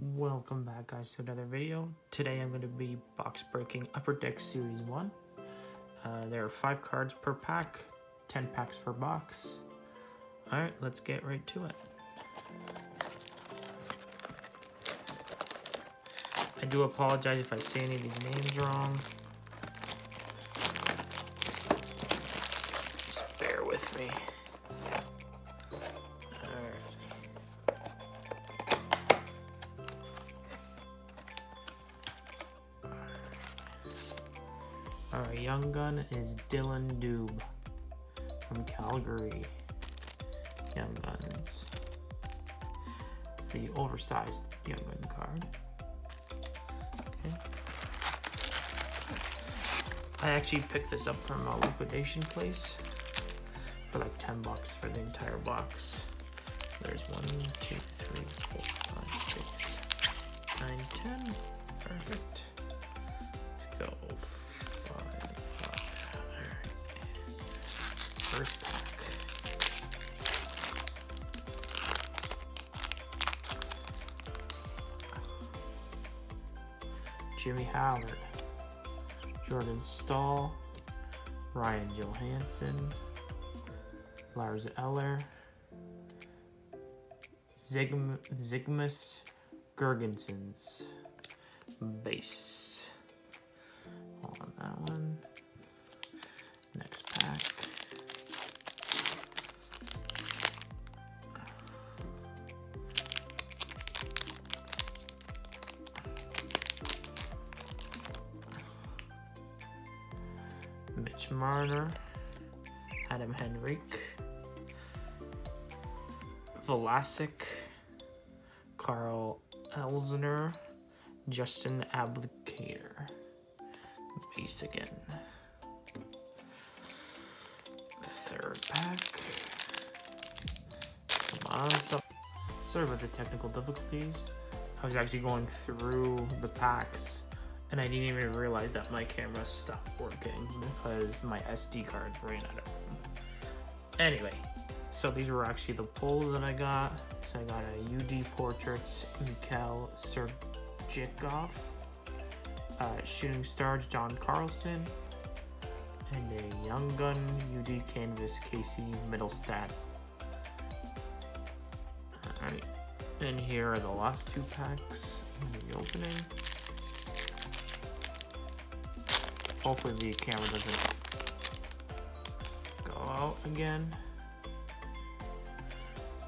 Welcome back, guys, to another video. Today I'm going to be box breaking Upper Deck Series 1. There are 5 cards per pack, 10 packs per box. Alright, let's get right to it. I do apologize if I say any of these names wrong. Just bear with me. Our young gun is Dylan Dube from Calgary. Young Guns. It's the oversized Young Gun card. Okay. I actually picked this up from a liquidation place for like 10 bucks for the entire box. There's 1, 2, 3, 4, 5, 6, 9, 10. Perfect. Let's go. First pack. Jimmy Howard, Jordan Staal, Ryan Johansson, Lars Eller, Zygmus Girgensons, base. On that one. Next pack. Mitch Marner, Adam Henrique, Vlasic, Carl Elsner, Justin Abdelkader. Base again. Third pack. Come on. Sorry about the technical difficulties. I was actually going through the packs and I didn't even realize that my camera stopped working because my SD card ran out of room. Anyway, so these were actually the pulls that I got. So I got a UD Portraits, Mikhail Sergeyevskov, Shooting Stars, John Carlson, and a Young Gun UD Canvas Casey Middlestat. Alright, and here are the last 2 packs in the opening. Hopefully the camera doesn't go out again.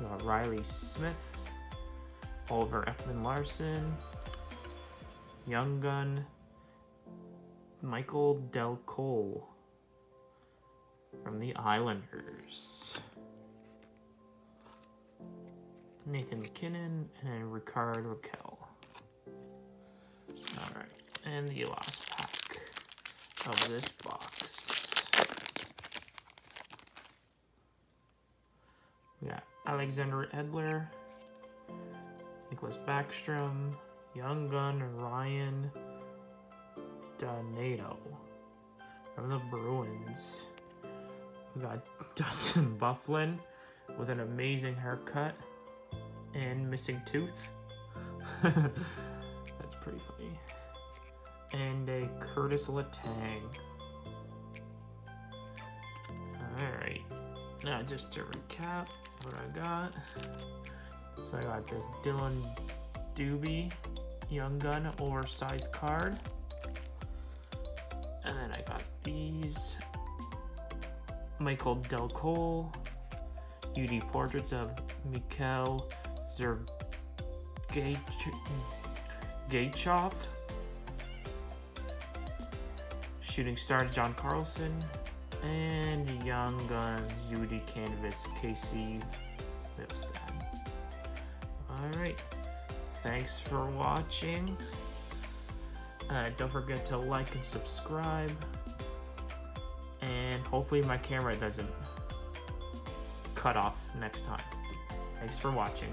We got Riley Smith, Oliver Ekman-Larsson, Young Gun, Michael Del Cole from the Islanders, Nathan McKinnon, and then Ricard Raquel. Alright, and the last pack of this box. We got Alexander Edler, Nicholas Backstrom, Young Gun Ryan Donato from the Bruins. We got Dustin Byfuglien with an amazing haircut and missing tooth. That's pretty funny. And a Curtis Letang. Alright, now just to recap what I got. So I got this Dylan Dube Young Gun oversized card. And then I got these Michael Del Cole UD Portraits of Mikhail Sergeyevskov, Shooting Star John Carlson, and Young Guns UD Canvas Casey Middlestat. Alright, thanks for watching. Don't forget to like and subscribe, and hopefully my camera doesn't cut off next time. Thanks for watching.